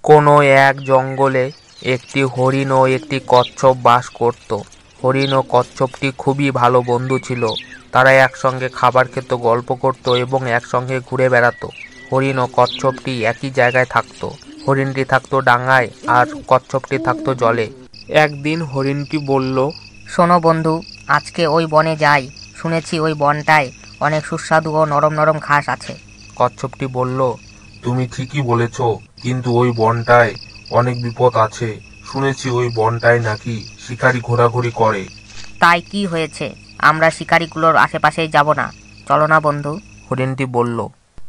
কোনো এক জঙ্গলে একটি হরিণ ও একটি কচ্ছপ বাস করত। হরিণ ও কচ্ছপটি খুবই ভালো বন্ধু ছিল। তারা একসঙ্গে খাবার খেত, গল্প করত এবং একসঙ্গে ঘুরে বেড়াতো। হরিণ ও কচ্ছপটি একই জায়গায় থাকতো। হরিণটি থাকতো ডাঙায় আর কচ্ছপটি থাকতো জলে। একদিন হরিণটি বলল, শোনো বন্ধু, আজকে ওই বনে যাই। শুনেছি ওই বনটায় অনেক সুস্বাদু ও নরম নরম ঘাস আছে। কচ্ছপটি বলল, তুমি ঠিকই বলেছ, কিন্তু ওই বনটায় অনেক বিপদ আছে। শুনেছি ওই বনটায় নাকি শিকারী ঘোরাঘুরি করে। তাই কি হয়েছে? আমরা শিকারিগুলোর আশেপাশেই যাব না, চলো না বন্ধু। হরিণটি বলল।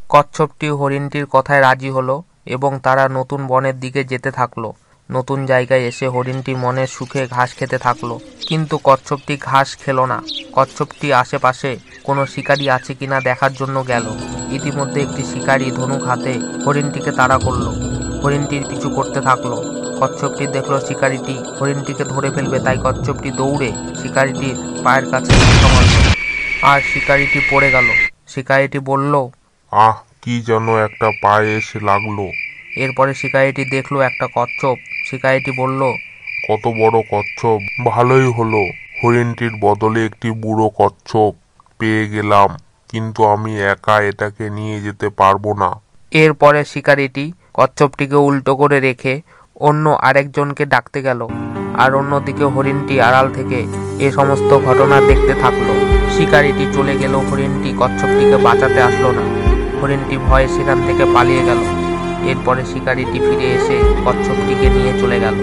কচ্ছপটি হরিণটির কথায় রাজি হলো এবং তারা নতুন বনের দিকে যেতে থাকলো। নতুন জায়গায় এসে হরিণটি মনের সুখে ঘাস খেতে থাকলো, কিন্তু কচ্ছপটি ঘাস খেলো না। কচ্ছপটি আশেপাশে কোনো শিকারী আছে কিনা দেখার জন্য গেল। ইতিমধ্যে একটি শিকারী ধনুক হাতে হরিণটিকে তাড়া করলো। হরিণটির পিছু করতে থাকলো। কচ্ছপটি দেখলো শিকারীটি হরিণটিকে ধরে ফেলবে, তাই কচ্ছপটি দৌড়ে শিকারীটির পায়ের কাছে মারল আর শিকারীটি পড়ে গেল। শিকারীটি বলল, আহ, কি যেন একটা পায়ে এসে লাগলো। এরপরে শিকারীটি দেখলো একটা কচ্ছপ। শিকারীটি বলল, কত বড় কচ্ছপ! ভালোই হলো, হরিণটির বদলে একটি বুড়ো কচ্ছপ পেয়ে গেলাম, কিন্তু আমি একা এটাকে নিয়ে যেতে পারবো না। এরপরে শিকারীটি কচ্ছপটিকে উল্টো করে রেখে অন্য আরেকজনকে ডাকতে গেল, আর অন্যদিকে হরিণটি আড়াল থেকে এ সমস্ত ঘটনা দেখতে থাকলো। শিকারীটি চলে গেল, হরিণটি কচ্ছপটিকে বাঁচাতে আসলো না। হরিণটি ভয়ে সেখান থেকে পালিয়ে গেল। এরপরে শিকারীটি ফিরে এসে কচ্ছপটিকে নিয়ে চলে গেল।